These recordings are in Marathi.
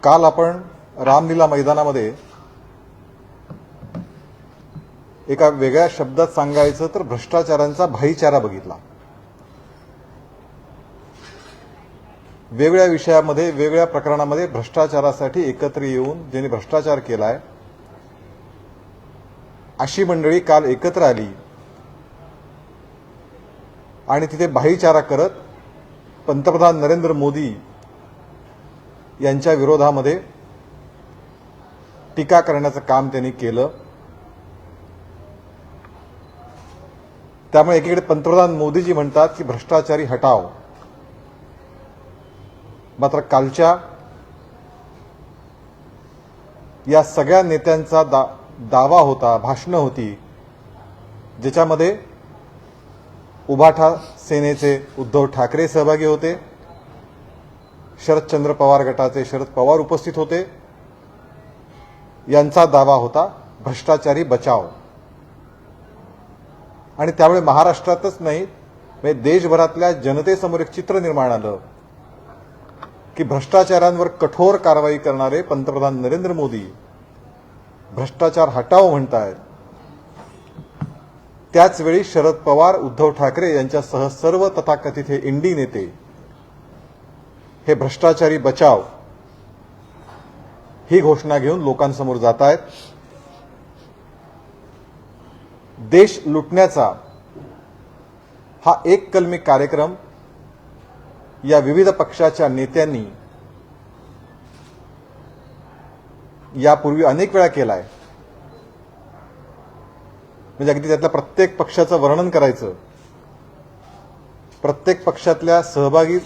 काल आपण रामलीला मैदानामध्ये एका वेगळ्या शब्दात सांगायचं तर भ्रष्टाचारांचा भाईचारा बघितला। वेगळ्या विषयामध्ये वेगळ्या प्रकरणामध्ये भ्रष्टाचारासाठी एकत्र येऊन ज्यांनी भ्रष्टाचार केलाय अशी मंडळी काल एकत्र आली आणि तिथे भाईचारा करत पंतप्रधान नरेंद्र मोदी यांच्या विरोधामध्ये टीका करण्याचं काम त्यांनी केलं। त्यामुळे एकीकडे पंतप्रधान मोदीजी म्हणतात की भ्रष्टाचारी हटाव, मात्र कालच्या या सगळ्या नेत्यांचा दावा होता, भाषणं होती, ज्याच्यामध्ये उभाठा सेनेचे उद्धव ठाकरे सहभागी होते, शरदचंद्र पवार गटाचे शरद पवार उपस्थित होते। यांचा दावा होता भ्रष्टाचारी बचाव। आणि त्यामुळे महाराष्ट्रातच नाही म्हणजे देशभरातल्या जनतेसमोर एक चित्र निर्माण आलं की भ्रष्टाचारांवर कठोर कारवाई करणारे पंतप्रधान नरेंद्र मोदी भ्रष्टाचार हटाव म्हणतायत, त्याचवेळी शरद पवार उद्धव ठाकरे यांच्यासह सर्व तथाकथित हे इंडी नेते हे भ्रष्टाचारी बचाव ही घोषणा घेऊन लोकांसमोर जात आहेत। देश लुटण्याचा हा एक कलमी कार्यक्रम या विविध पक्षाच्या नेत्यांनी यापूर्वी अनेक वेळा केलाय। म्हणजे अगदी त्यातल्या प्रत्येक पक्षाचं वर्णन करायचं, प्रत्येक पक्षातल्या सहभागी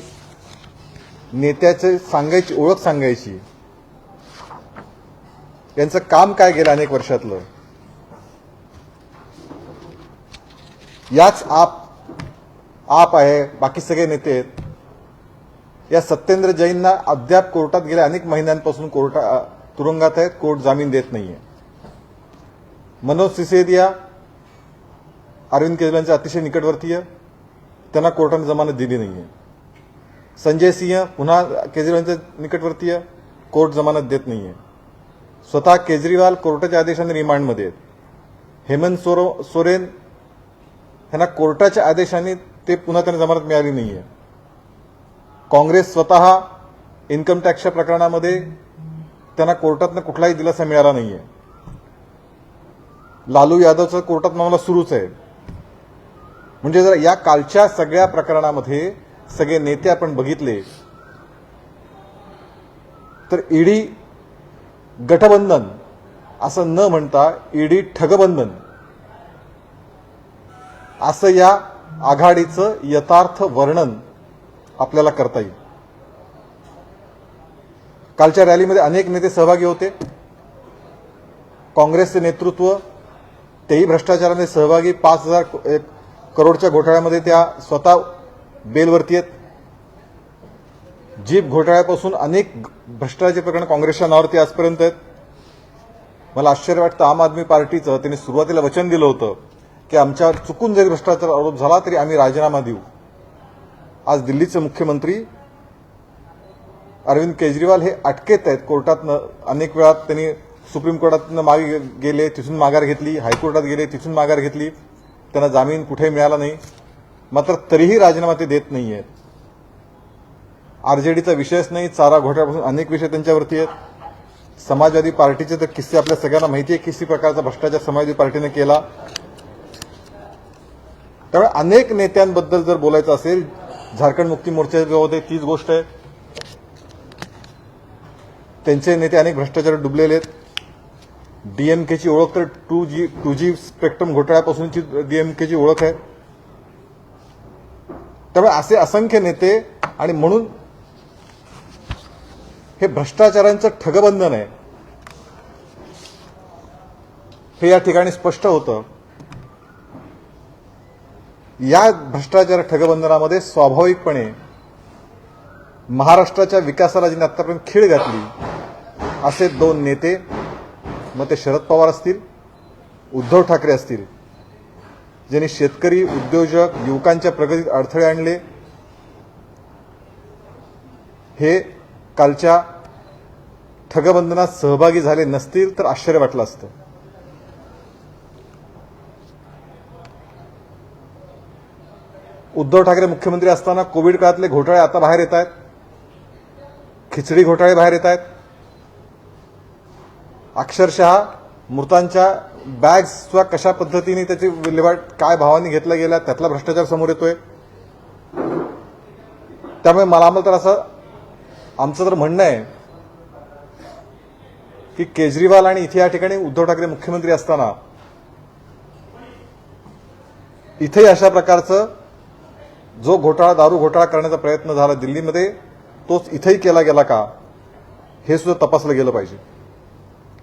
नेत्याचे सांगायची ओळख सांगायची, यांचं काम काय गेलं अनेक वर्षातलं। याच आप आहे, बाकी सगळे नेते आहेत। या सत्येंद्र जैनना अद्याप कोर्टात गेल्या अनेक महिन्यांपासून तुरुंगात आहेत, कोर्ट जामीन देत नाहीये। मनोज सिसोदिया अरविंद केजरीवालांचे अतिशय निकटवर्तीय, त्यांना कोर्टाने जमानत दिली नाहीये। संजय सिंह पुन्हा केजरीवालांचे निकटवर्तीय, कोर्ट जमानत देत नाहीये। स्वतः केजरीवाल कोर्टाच्या आदेशाने रिमांडमध्ये आहेत। हेमंत सोरेन यांना कोर्टाच्या आदेशाने ते पुन्हा त्यांना जमानत मिळाली नाहीये। काँग्रेस स्वतः इन्कम टॅक्सच्या प्रकरणामध्ये त्यांना कोर्टातनं कुठलाही दिलासा मिळाला नाहीये। लालू यादवचं कोर्टात मामला सुरूच आहे। म्हणजे जर या कालच्या सगळ्या प्रकरणामध्ये सगळे नेते आपण बघितले तर ईडी गठबंधन असं न म्हणता ईडी ठगबंधन असं या आघाडीचं यथार्थ वर्णन आपल्याला करता येईल। कालच्या रॅलीमध्ये अनेक नेते सहभागी होते। काँग्रेसचे नेतृत्व तेही भ्रष्टाचारामध्ये सहभागी, 5,000 करोडच्या घोटाळ्यामध्ये त्या स्वतः बेलवरती आहेत। जीप घोटाळ्यापासून अनेक भ्रष्टाचाराचे प्रकरण काँग्रेसच्या नावावरती आजपर्यंत आहेत। मला आश्चर्य वाटतं आम आदमी पार्टीचं त्यांनी सुरुवातीला वचन दिलं होतं की आमच्यावर चुकून जरी भ्रष्टाचार आरोप झाला तरी आम्ही राजीनामा देऊ। आज दिल्लीचे मुख्यमंत्री अरविंद केजरीवाल हे अटकेत आहेत कोर्टातनं। अनेक वेळा त्यांनी सुप्रीम कोर्टातनं मागे गेले, तिथून माघार घेतली, हायकोर्टात गेले, तिथून माघार घेतली, त्यांना जामीन कुठेही मिळाला नाही, मात्र तरीही राजीनामा ते देत नाहीयेत। आरजेडीचा विषयच नाही, चारा घोटाळ्यापासून अनेक विषय त्यांच्यावरती आहेत। समाजवादी पार्टीचे तर किस्से आपल्या सगळ्यांना माहिती आहे, किती प्रकारचा भ्रष्टाचार समाजवादी पार्टीने केला। त्यामुळे अनेक नेत्यांबद्दल जर बोलायचं असेल, झारखंड मुक्ती मोर्चामध्ये तीच गोष्ट आहे, त्यांचे नेते अनेक भ्रष्टाचारात डुबलेले आहेत। डीएमकेची ओळख तर 2G स्पेक्ट्रम घोटाळ्यापासूनची डीएमकेची ओळख आहे। त्यामुळे असे असंख्य नेते, आणि म्हणून हे भ्रष्टाचारांचं ठगबंधन आहे हे या ठिकाणी स्पष्ट होतं। या भ्रष्टाचार ठगबंधनामध्ये स्वाभाविकपणे महाराष्ट्राच्या विकासाला ज्यांनी आतापर्यंत खीळ घातली असे दोन नेते, मग ते शरद पवार असतील, उद्धव ठाकरे असतील, ज्यांनी शेतकरी, उद्योजक, युवकांच्या प्रगतीत अडथळे आणले, हे कालच्या ठगबंधनात सहभागी झाले नसतील तर आश्चर्य वाटलं असतं. उद्धव ठाकरे मुख्यमंत्री असताना कोविड काळातले घोटाळे आता बाहेर येत आहेत. खिचडी घोटाळे बाहेर येत आहेत. अक्षरशः मृतांच्या बॅग्स सुद्धा कशा पद्धतीने त्याची विल्हेवाट काय भावाने घेतला गेला त्यातला भ्रष्टाचार समोर येतोय. त्यामुळे मला तर असं आमचं तर म्हणणं आहे की केजरीवाल आणि इथे या ठिकाणी उद्धव ठाकरे मुख्यमंत्री असताना इथे अशा प्रकारचं जो घोटाळा दारू घोटाळा करण्याचा प्रयत्न झाला दिल्लीमध्ये तोच इथेही केला गेला का हे सुद्धा तपासलं गेलं पाहिजे.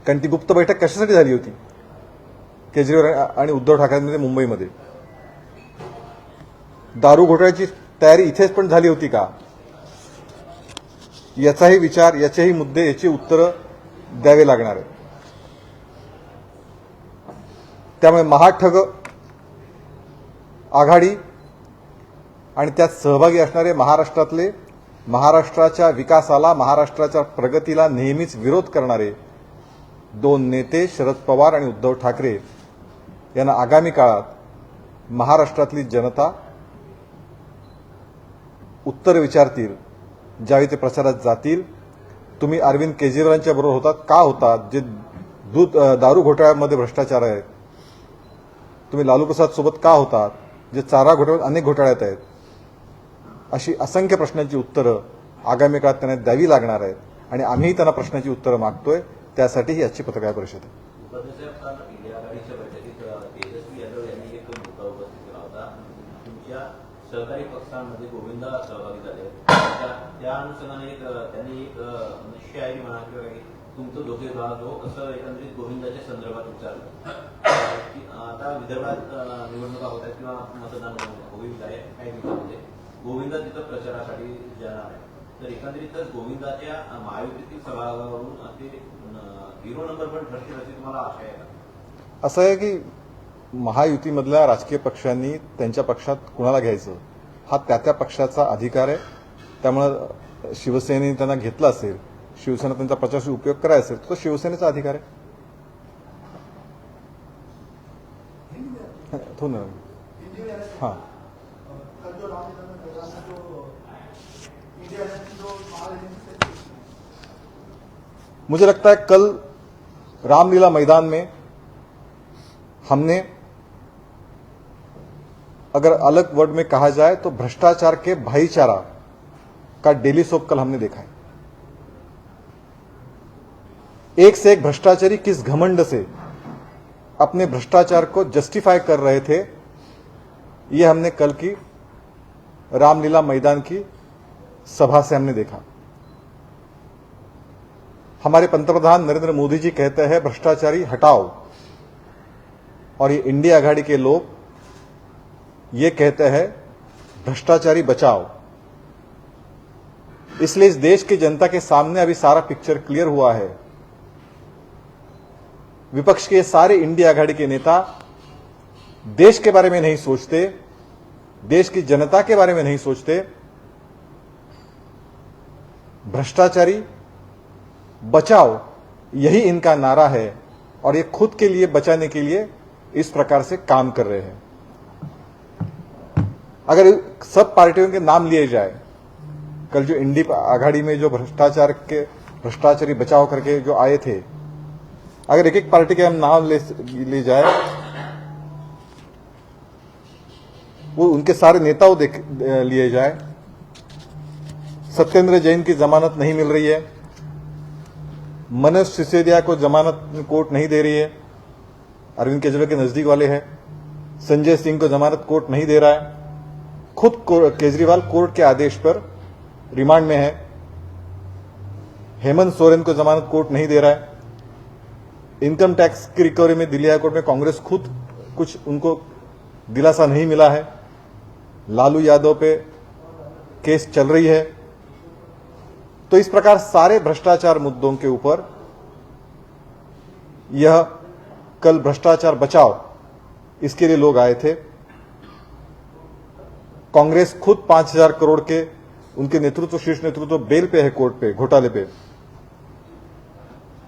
कारण ती गुप्त बैठक कशासाठी झाली होती केजरीवाल आणि उद्धव ठाकरेंमध्ये मुंबईमध्ये. दारू घोटाळ्याची तयारी इथेच पण झाली होती का याचाही विचार, याचेही मुद्दे, याची उत्तरं द्यावे लागणार आहे. त्यामुळे महाठग आघाडी आणि त्यात सहभागी असणारे महाराष्ट्राच्या विकासाला, महाराष्ट्राच्या प्रगतीला नेहमीच विरोध करणारे दोन नेते शरद पवार आणि उद्धव ठाकरे यांना आगामी काळात महाराष्ट्रातली जनता उत्तर विचारतील. ज्यावेळी ते प्रचारात जातील, तुम्ही अरविंद केजरीवालांच्या बरोबर होतात का होतात जे दारू घोटाळ्यामध्ये भ्रष्टाचार आहे, तुम्ही लालू प्रसाद सोबत का होतात जे चारा घोटाळ्यात अनेक घोटाळ्यात आहेत, अशी असंख्य प्रश्नांची उत्तरं आगामी काळात त्यांना द्यावी लागणार आहेत. आणि आम्हीही त्यांना प्रश्नांची उत्तरं मागतोय. त्यासाठी ही आजची पत्रकार परिषद आहे. इंडिया आघाडीच्या बैठकीत तेजस्वी यादव यांनी एक मुद्दा उपस्थित केला होता. तुमच्या सहकारी पक्षांमध्ये गोविंदा सहभागी झाले, त्या अनुषंगाने त्यांनी एक शायरी म्हणा किंवा तुमचं डोके जो असं एकंदरीत गोविंदाच्या संदर्भात विचारलं. आता विदर्भात निवडणुका होत आहेत किंवा मतदान होईल आहे काही दिवसांमध्ये, गोविंदा तिथं प्रचारासाठी जाणार आहे. तर एकंदरीतच गोविंदाच्या महायुतीतील सभागावरून ते 0 नंबर पण ठरतील अशी तुम्हाला आशा आहे का? असं आहे की महायुतीमधल्या राजकीय पक्षांनी त्यांच्या पक्षात कुणाला घ्यायचं हा त्या पक्षाचा अधिकार आहे. त्यामुळे शिवसेनेने त्यांना घेतलं असेल, शिवसेना त्यांचा प्रचारासाठी उपयोग करायचा असेल तो शिवसेनेचा अधिकार आहे. हो ना. हां, मुझे लगता है कल रामलीला मैदान में हमने, अगर अलग वर्ड में कहा जाए तो भ्रष्टाचार के भाईचारा का डेली सोप कल हमने देखा है. एक से एक भ्रष्टाचारी किस घमंड से अपने भ्रष्टाचार को जस्टिफाई कर रहे थे, ये हमने कल की रामलीला मैदान की सभा से हमने देखा. हमारे पंतप्रधान नरेंद्र मोदी जी कहते हैं भ्रष्टाचारी हटाओ, और ये इंडिया आघाड़ी के लोग ये कहते हैं भ्रष्टाचारी बचाओ. इसलिए इस देश की जनता के सामने अभी सारा पिक्चर क्लियर हुआ है. विपक्ष के सारे इंडिया आघाड़ी के नेता देश के बारे में नहीं सोचते, देश की जनता के बारे में नहीं सोचते. भ्रष्टाचारी बचाओ यही इनका नारा है, और ये खुद के लिए बचाने के लिए इस प्रकार से काम कर रहे हैं. अगर सब पार्टियों के नाम लिए जाए, कल जो इंडिया आघाड़ी में जो भ्रष्टाचारी बचाओ करके जो आए थे, अगर एक एक पार्टी के हम नाम ले जाए, वो उनके सारे नेताओं लिए जाए. सत्येंद्र जैन की जमानत नहीं मिल रही है, मनोज सिसोदिया को जमानत कोर्ट नहीं दे रही है, अरविंद केजरीवाल के नजदीक वाले हैं. संजय सिंह को जमानत कोर्ट नहीं दे रहा है, खुद केजरीवाल कोर्ट के आदेश पर रिमांड में है. हेमंत सोरेन को जमानत कोर्ट नहीं दे रहा है. इनकम टैक्स की रिकवरी में दिल्ली हाईकोर्ट में कांग्रेस खुद कुछ उनको दिलासा नहीं मिला है. लालू यादव पे केस चल रही है. तो इस प्रकार सारे भ्रष्टाचार मुद्दों के ऊपर यह कल भ्रष्टाचार बचाओ इसके लिए लोग आए थे. कांग्रेस खुद 5,000 करोड़ के उनके नेतृत्व, शीर्ष नेतृत्व बेल पे है कोर्ट पे, घोटाले पे.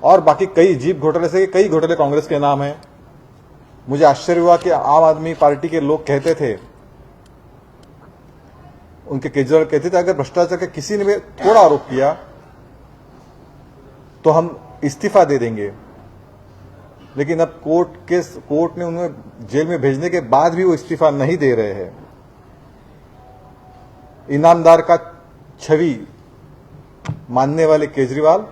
और बाकी कई जीप घोटाले से कई घोटाले कांग्रेस के नाम हैं। मुझे आश्चर्य हुआ कि आम आदमी पार्टी के लोग कहते थे, उनके केजरीवाल कहते थे, अगर भ्रष्टाचार का किसी ने भी थोड़ा आरोप किया तो हम इस्तीफा दे देंगे। लेकिन अब कोर्ट ने उन्हें जेल में भेजने के बाद भी वो इस्तीफा नहीं दे रहे हैं। ईमानदार का छवि मानने वाले केजरीवाल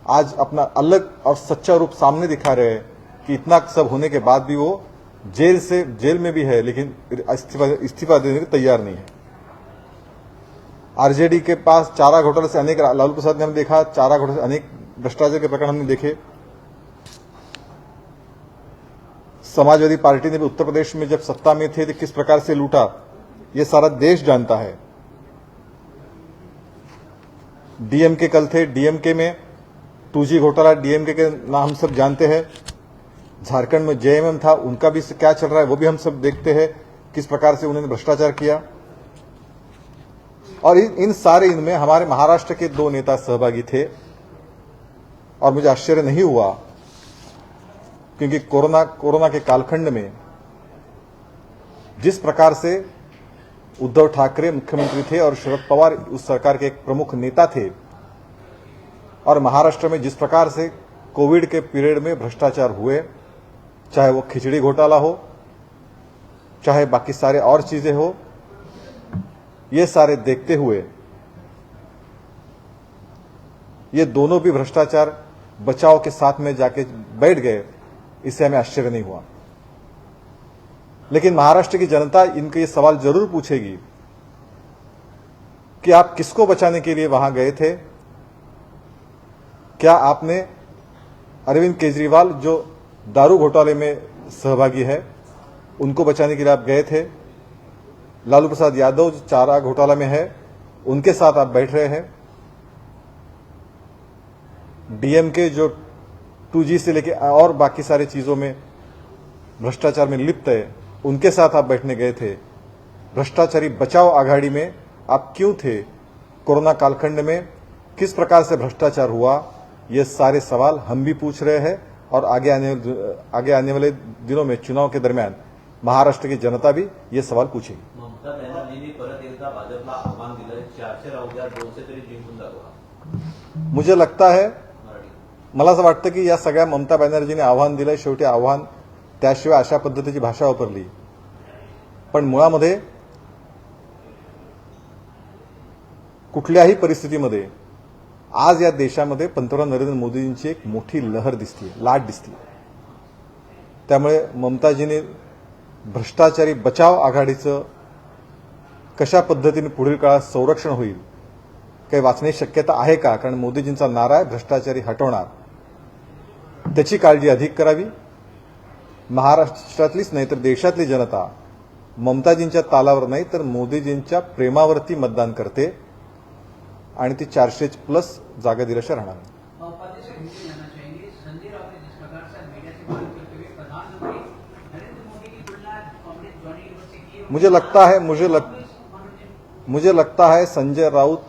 आज अपना अलग और सच्चा रूप सामने दिखा रहे हैं कि इतना सब होने के बाद भी वो जेल में भी है, लेकिन इस्तीफा देने को तैयार नहीं है। आरजेडी के पास चारा घोटाले से अनेक, लालू प्रसाद ने हमने देखा, चारा घोटाले से अनेक भ्रष्टाचार के प्रकरण हमने देखे। समाजवादी पार्टी ने भी उत्तर प्रदेश में जब सत्ता में थे तो किस प्रकार से लूटा, ये सारा देश जानता है। डीएमके कल थे, डीएमके में 2G घोटाला, डीएमके के नाम हम सब जानते हैं। झारखंड में जेएमएम था, उनका भी क्या चल रहा है वो भी हम सब देखते हैं, किस प्रकार से उन्होंने भ्रष्टाचार किया। और इन सारे इनमें हमारे महाराष्ट्र के 2 नेता सहभागी थे। और मुझे आश्चर्य नहीं हुआ, क्योंकि कोरोना के कालखंड में जिस प्रकार से उद्धव ठाकरे मुख्यमंत्री थे और शरद पवार उस सरकार के एक प्रमुख नेता थे, और महाराष्ट्र में जिस प्रकार से कोविड के पीरियड में भ्रष्टाचार हुए, चाहे वो खिचड़ी घोटाला हो, चाहे बाकी सारे और चीजें हो, ये सारे देखते हुए ये दोनों भी भ्रष्टाचार बचाव के साथ में जाके बैठ गए, इससे हमें आश्चर्य नहीं हुआ। लेकिन महाराष्ट्र की जनता इनके ये सवाल जरूर पूछेगी कि आप किसको बचाने के लिए वहां गए थे। क्या आपने अरविंद केजरीवाल जो दारू घोटाले में सहभागी है उनको बचाने के लिए आप गए थे? लालू प्रसाद यादव जो चारा घोटाला में है उनके साथ आप बैठ रहे हैं? डीएमके जो 2G से लेके और बाकी सारी चीजों में भ्रष्टाचार में लिप्त है, उनके साथ आप बैठने गए थे? भ्रष्टाचारी बचाओ आघाड़ी में आप क्यों थे? कोरोना कालखंड में किस प्रकार से भ्रष्टाचार हुआ? ये सारे सवाल हम भी पूछ रहे हैं, और आगे आने वाले दिनों में चुनाव के दरमियान महाराष्ट्र की जनता भी ये सवाल पूछेगी। ममता बॅनर्जींनी परत एकदा भाजपला आव्हान दिलंय, 400 राहू द्या, 200 तरी जिंकून दाखवा। मुझे लगता है, मला असं वाटतं की या सगळ्या ममता बॅनर्जीने आव्हान दिलंय, शेवटी आव्हान त्याशिवाय अशा पद्धतीची भाषा वापरली। पण मुळामध्ये कुठल्याही परिस्थितीमध्ये आज या देशामध्ये पंतप्रधान नरेंद्र मोदींची एक मोठी लहर दिसते, लाट दिसते। त्यामुळे ममताजीने भ्रष्टाचारी बचाव आघाडीचं कशा पद्धतीने पुढील काळात संरक्षण होईल काही वाचण्याची शक्यता आहे का? कारण मोदीजींचा नारा आहे भ्रष्टाचारी हटवणार, त्याची काळजी अधिक करावी। महाराष्ट्रातलीच नाही तर देशातली जनता ममताजींच्या तालावर नाही तर मोदीजींच्या प्रेमावरती मतदान करते, आणि ती 400+ जागा दिल्याशिवाय राहणार नाही। मुझे लगता है संजय राउत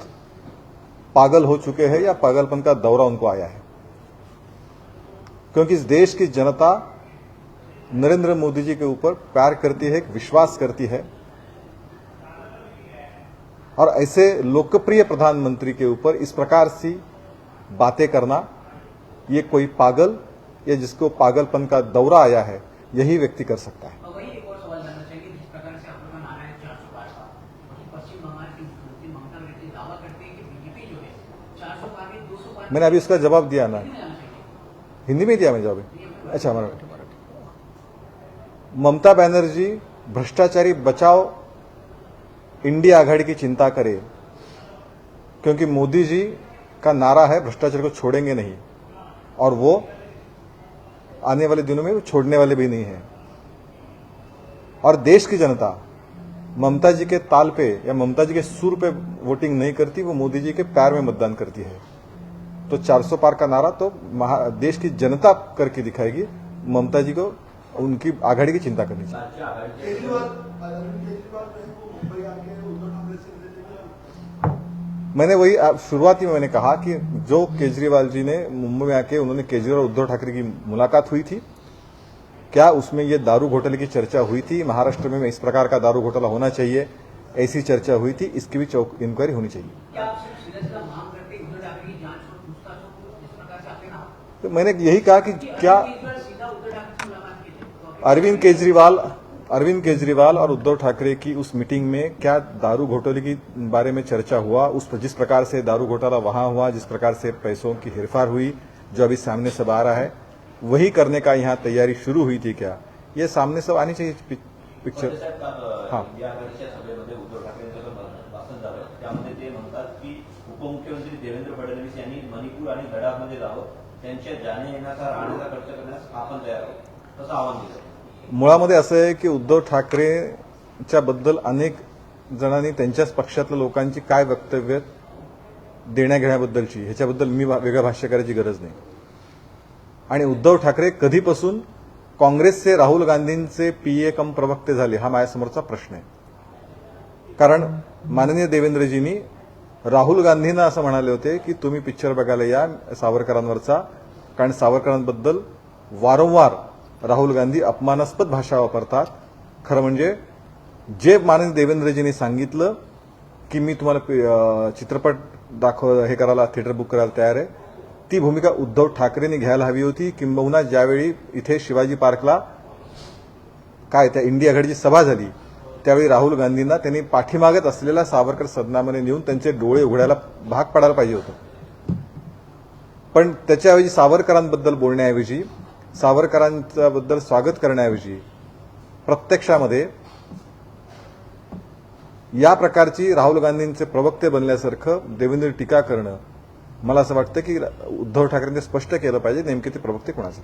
पागल हो चुके हैं या पागलपन का दौरा उनको आया है, क्योंकि इस देश की जनता नरेंद्र मोदी जी के ऊपर प्यार करती है, विश्वास करती है, और ऐसे लोकप्रिय प्रधानमंत्री के ऊपर इस प्रकार सी बातें करना, ये कोई पागल या जिसको पागलपन का दौरा आया है यही व्यक्ति कर सकता है। एक और सवाल जानना चाहेंगे, जिस प्रकार से आप लोगों का नारा है 400 पार का, पश्चिम बंगाल की मुख्यमंत्री ममता बनर्जी दावा करते हैं कि बीजेपी जो है 400 पार में 200 पार। मैंने अभी उसका जवाब दिया ना, हिंदी में दिया मैं जवाब। अच्छा, मराठी। ममता बनर्जी भ्रष्टाचारी बचाओ इंडिया आघाड़ी की चिंता करे, क्योंकि मोदी जी का नारा है भ्रष्टाचार को छोड़ेंगे नहीं, और वो आने वाले दिनों में छोड़ने वाले भी नहीं है। और देश की जनता ममता जी के ताल पे या ममता जी के सुर पे वोटिंग नहीं करती, वो मोदी जी के पैर में मतदान करती है। तो 400 पार का नारा तो देश की जनता करके दिखाएगी, ममता जी को उनकी आघाड़ी की चिंता करनी चाहिए। मैंने वही शुरुआत में मैंने कहा कि जो केजरीवाल जी ने मुंबई में आके उन्होंने केजरीवाल और उद्धव ठाकरे की मुलाकात हुई थी, क्या उसमें ये दारू घोटाले की चर्चा हुई थी, महाराष्ट्र में इस प्रकार का दारू घोटाला होना चाहिए, ऐसी चर्चा हुई थी, इसकी भी इंक्वायरी होनी चाहिए। क्या आप सिर्फ सीधा मांग करते हैं उद्धव ठाकरे की जांच और पूछताछ को जिस प्रकार से आपने कहा तो मैंने यही कहा कि क्या सीधा उद्धव ठाकरे से मुलाकात की थी? अरविंद केजरीवाल और उद्धव ठाकरे की उस मीटिंग में क्या दारू घोटाले की बारे में चर्चा हुआ, उस जिस प्रकार से दारू घोटाला वहां हुआ, जिस प्रकार से पैसों की हेरफेर हुई, जो अभी सामने सब आ रहा है, वही करने का यहाँ तैयारी शुरू हुई थी क्या, ये सामने सब आनी चाहिए पिक्चर। हां, या आघाडीच्या सभेमध्ये उद्धव ठाकरेंचं पण भाषण झालं, त्यामध्ये ते म्हणतात की उपमुख्यमंत्री देवेंद्र फडणवीस यांनी मणिपूर आणि लडाखमध्ये जावं, त्यांच्या जाण्या येण्याचा राहण्याचा खर्च करण्यास आपण तयार आहोत असं आवाहन दिलं। मुळामध्ये असं आहे की उद्धव ठाकरेच्या बद्दल अनेक जणांनी त्यांच्याच पक्षातल्या लोकांची काय वक्तव्य देण्याघेण्याबद्दलची, ह्याच्याबद्दल मी वेगळं भाष्य करायची गरज नाही। आणि उद्धव ठाकरे कधीपासून काँग्रेसचे राहुल गांधींचे पीए कम प्रवक्ते झाले, हा माझ्यासमोरचा प्रश्न आहे। कारण माननीय देवेंद्रजींनी राहुल गांधींना असं म्हणाले होते की तुम्ही पिक्चर बघायला या सावरकरांवरचा, कारण सावरकरांबद्दल वारंवार राहुल गांधी अपमानास्पद भाषा वापरतात। खरं म्हणजे जे माननीय देवेंद्रजींनी सांगितलं की मी तुम्हाला चित्रपट हे करायला, थिएटर बुक करायला तयार आहे, ती भूमिका उद्धव ठाकरेंनी घ्यायला हवी होती। किंबहुना ज्यावेळी इथे शिवाजी पार्कला काय त्या इंडिया आघाडीची सभा झाली, त्यावेळी राहुल गांधींना त्यांनी पाठीमागत असलेल्या सावरकर सदनामध्ये नेऊन त्यांचे डोळे उघडायला भाग पाडायला पाहिजे होतं। पण त्याच्याऐवजी सावरकरांबद्दल बोलण्याऐवजी, सावरकरांबद्दल स्वागत करण्याऐवजी प्रत्यक्षामध्ये या प्रकारची राहुल गांधींचे प्रवक्ते बनल्यासारखं देवेंद्र टीका करणं, मला असं वाटतं की उद्धव ठाकरेंनी स्पष्ट केलं पाहिजे नेमके ते प्रवक्ते कोणाचे।